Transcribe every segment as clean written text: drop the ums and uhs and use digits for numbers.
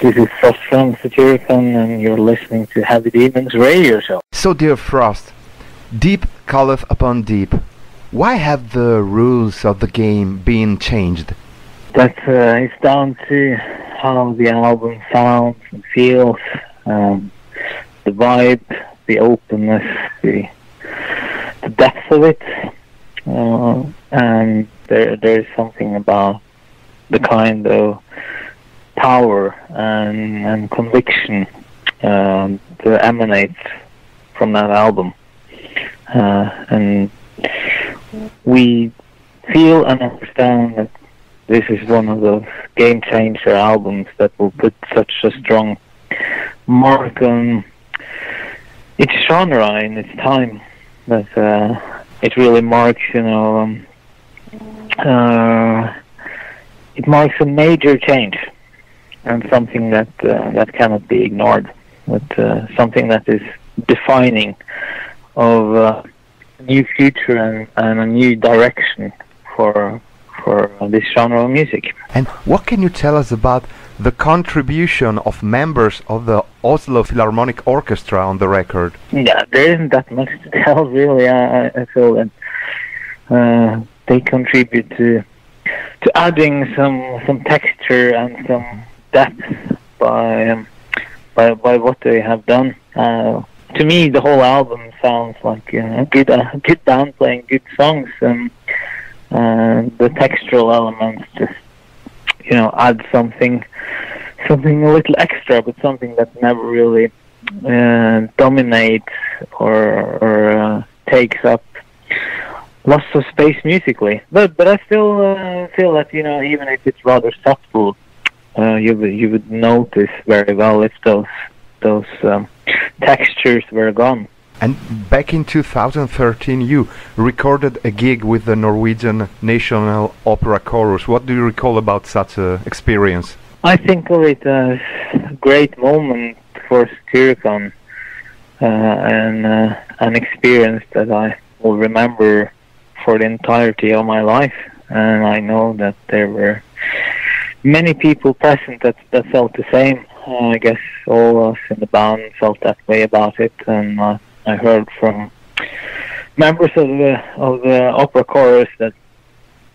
This is Frost from SATYRICON, and you're listening to Heavy Demons Radio Show. So, dear Frost, deep calleth upon deep. Why have the rules of the game been changed? That it's down to how the album sounds and feels, the vibe, the openness, the depth of it, and there's something about the kind of power and conviction that emanates from that album, and we feel and understand that this is one of those game changer albums that will put such a strong mark on its genre in its time, that it really marks, it marks a major change, and something that that cannot be ignored, but something that is defining of a new future and a new direction for this genre of music. And what can you tell us about the contribution of members of the Oslo Philharmonic Orchestra on the record? Yeah, there isn't that much to tell, really. I feel that they contribute to adding some texture and some depth by what they have done. To me, the whole album sounds like a good band playing good songs, and the textural elements just add something a little extra, but something that never really dominates or takes up lots of space musically. But I still feel that even if it's rather subtle, you would notice very well if those textures were gone. And back in 2013 you recorded a gig with the Norwegian National Opera Chorus. What do you recall about such an experience? I think of it as a great moment for SATYRICON, and an experience that I will remember for the entirety of my life. And I know that there were many people present that felt the same. I guess all of us in the band felt that way about it, and I heard from members of the opera chorus that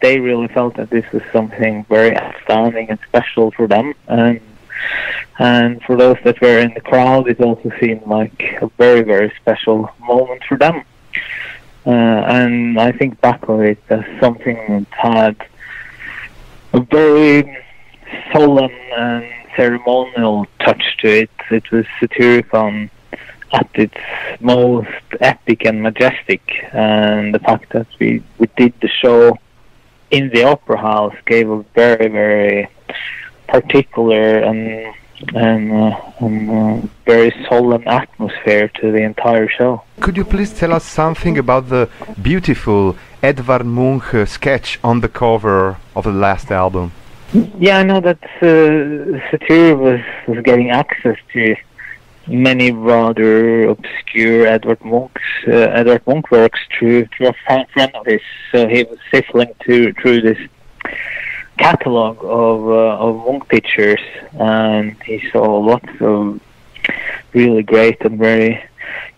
they really felt that this was something very outstanding and special for them, and for those that were in the crowd, it also seemed like a very, very special moment for them. And I think back of it as something that had a very solemn and ceremonial touch to it. It was SATYRICON at its most epic and majestic, and the fact that we did the show in the opera house gave a very, very particular and very solemn atmosphere to the entire show. Could you please tell us something about the beautiful Edvard Munch sketch on the cover of the last album? Yeah, I know that Satyr was getting access to many rather obscure Edvard Munch works through a friend of his. So he was sifting through this catalog of Munch pictures, and he saw lots of really great and very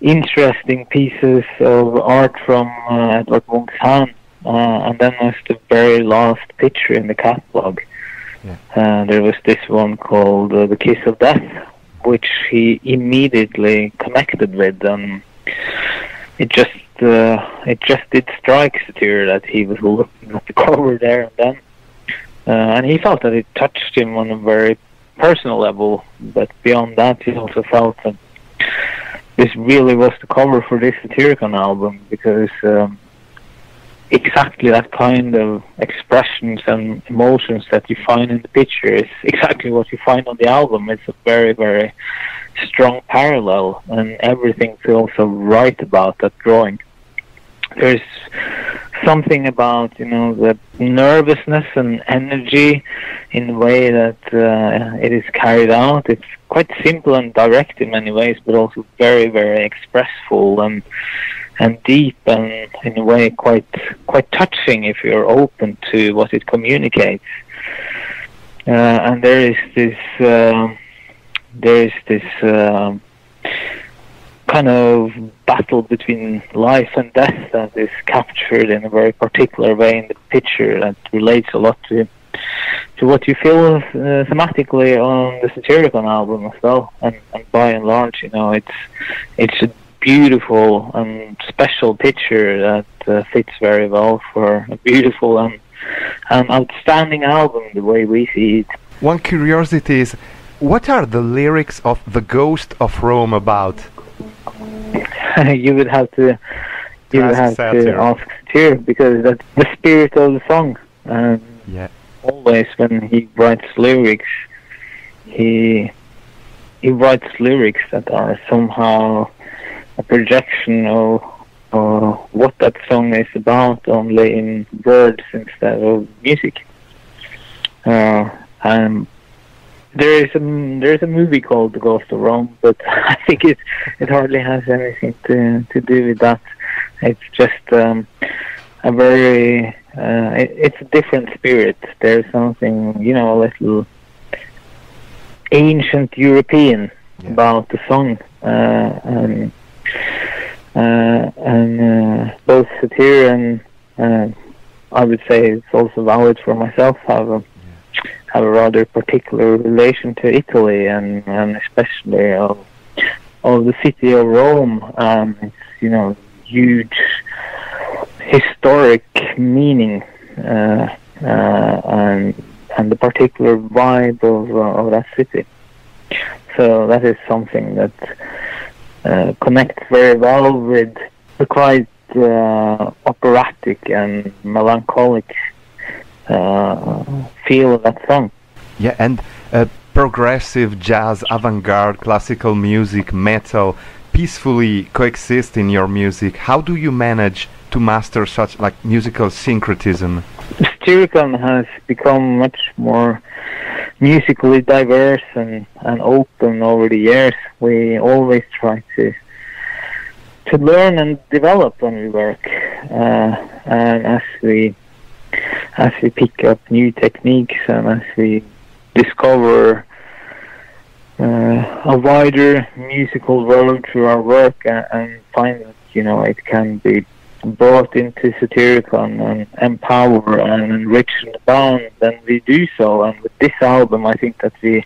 interesting pieces of art from Edvard Munch's hand. And then there's the very last picture in the catalog. Yeah. There was this one called The Kiss of Death, which he immediately connected with, and it just did strike Satyr that he was looking at the cover there and then, and he felt that it touched him on a very personal level. But beyond that, he also felt that this really was the cover for this SATYRICON album, because exactly that kind of expressions and emotions that you find in the picture is exactly what you find on the album. It's a very, very strong parallel, and everything feels so right about that drawing. There's something about the nervousness and energy in the way that it is carried out. It's quite simple and direct in many ways, but also very, very expressful and deep, and in a way quite touching if you're open to what it communicates. And there is this there's this kind of battle between life and death that is captured in a very particular way in the picture that relates a lot to what you feel thematically on the Satyricon album as well. And by and large, you know, it's a beautiful and special picture that fits very well for a beautiful and an outstanding album the way we see it. One curiosity is, what are the lyrics of The Ghost of Rome about? You would have to ask Satyr, because that's the spirit of the song. Yeah. Always when he writes lyrics, he writes lyrics that are somehow a projection of what that song is about, only in words instead of music. And there is a movie called The Ghost of Rome, but I think it hardly has anything to do with that. It's just a very it's a different spirit. There's something, you know, a little ancient European about the song, and both Satyr and I would say it's also valid for myself, have a rather particular relation to Italy and especially of the city of Rome. It's, you know, huge historic meaning and the particular vibe of that city. So that is something that connects very well with the quite operatic and melancholic feel of that song. Yeah, and progressive jazz, avant-garde, classical music, metal peacefully coexist in your music. How do you manage to master such like musical syncretism? Satyricon has become much more musically diverse and open over the years. We always try to learn and develop when we work, and as we pick up new techniques and as we discover a wider musical world through our work and find that, you know, it can be brought into Satyricon and empower and enrich the band, then we do so. And with this album, I think that we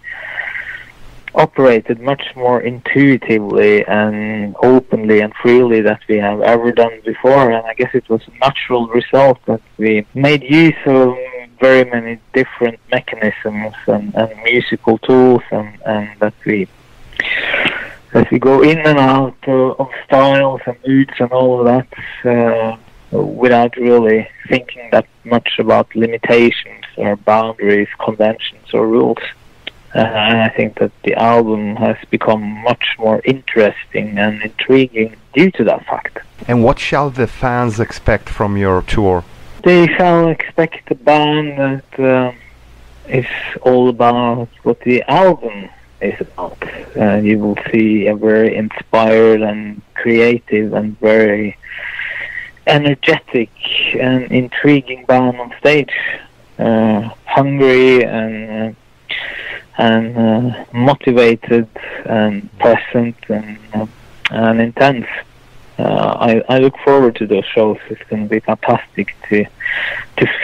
operated much more intuitively and openly and freely than we have ever done before, and I guess it was a natural result that we made use of very many different mechanisms and musical tools, and that we go in and out of styles and moods and all of that without really thinking that much about limitations or boundaries, conventions or rules. And I think that the album has become much more interesting and intriguing due to that fact. And what shall the fans expect from your tour? They shall expect a band that is all about what the album is about. You will see a very inspired and creative and very energetic and intriguing band on stage, hungry and motivated and present and intense. I look forward to those shows. It's going to be fantastic to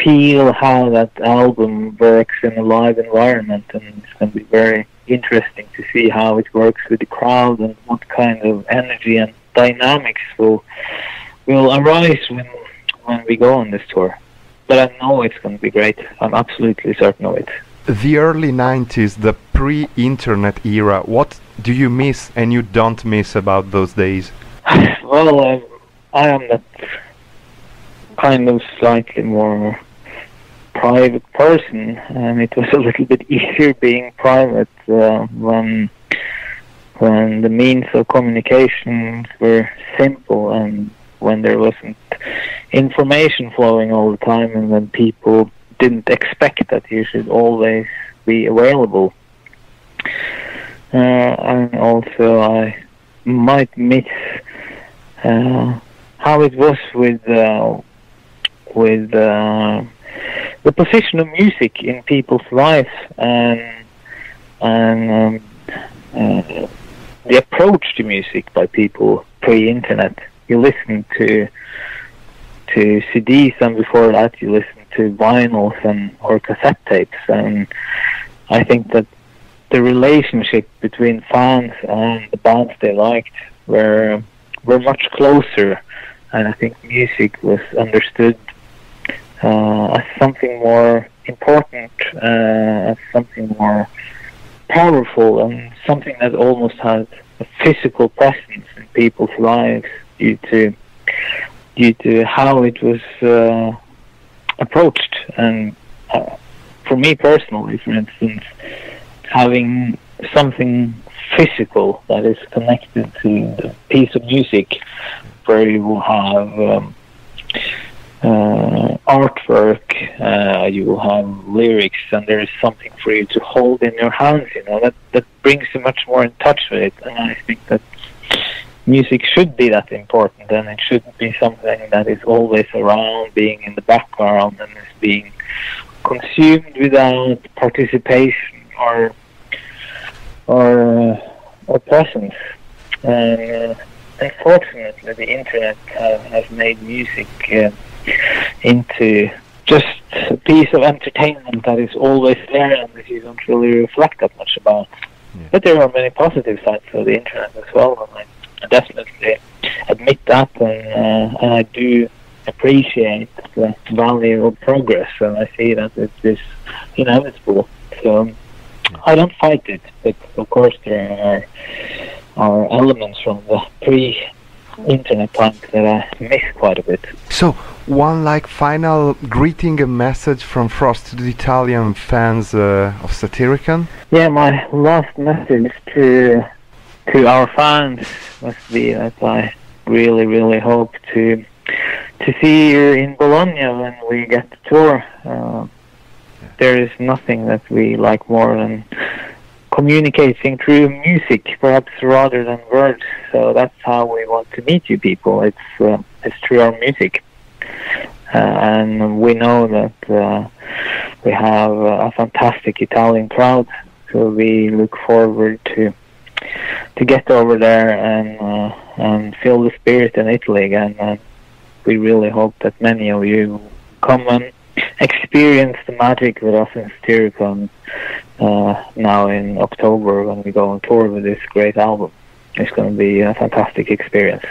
feel how that album works in a live environment, and it's going to be very interesting to see how it works with the crowd and what kind of energy and dynamics will arise when we go on this tour. But I know it's going to be great. I'm absolutely certain of it. The early 90s, the pre-internet era, what do you miss and you don't miss about those days? Well, I am that kind of slightly more private person, and it was a little bit easier being private when the means of communication were simple and when there wasn't information flowing all the time, and when people didn't expect that you should always be available. And also I might miss how it was with the position of music in people's lives, and the approach to music by people pre-internet. You listen to CDs, and before that you listen to vinyls or cassette tapes, and I think that the relationship between fans and the bands they liked were much closer, and I think music was understood as something more important, as something more powerful, and something that almost had a physical presence in people's lives due to how it was approached. And for me personally, for instance, having something physical that is connected to the piece of music, where you will have artwork, you will have lyrics, and there is something for you to hold in your hands, that brings you much more in touch with it. And I think that music should be that important, and it shouldn't be something that is always around, being in the background, and is being consumed without participation or presence. And unfortunately, the internet has made music into just a piece of entertainment that is always there and that you don't really reflect that much about. Yeah. But there are many positive sides of the internet as well, and I definitely admit that, and I do appreciate the value of progress, and I see that it is inevitable. So I don't fight it, but of course there are elements from the pre-internet times that I miss quite a bit. So, one final greeting, a message from Frost to the Italian fans of Satyricon? Yeah, my last message to our fans must be that I really, really hope to see you in Bologna when we get to tour. There is nothing that we like more than communicating through music, perhaps rather than words. So that's how we want to meet you people. It's through our music, and we know that we have a fantastic Italian crowd. So we look forward to get over there and feel the spirit in Italy again. And we really hope that many of you come and experience the magic with us in Satyricon now in October when we go on tour with this great album. It's going to be a fantastic experience.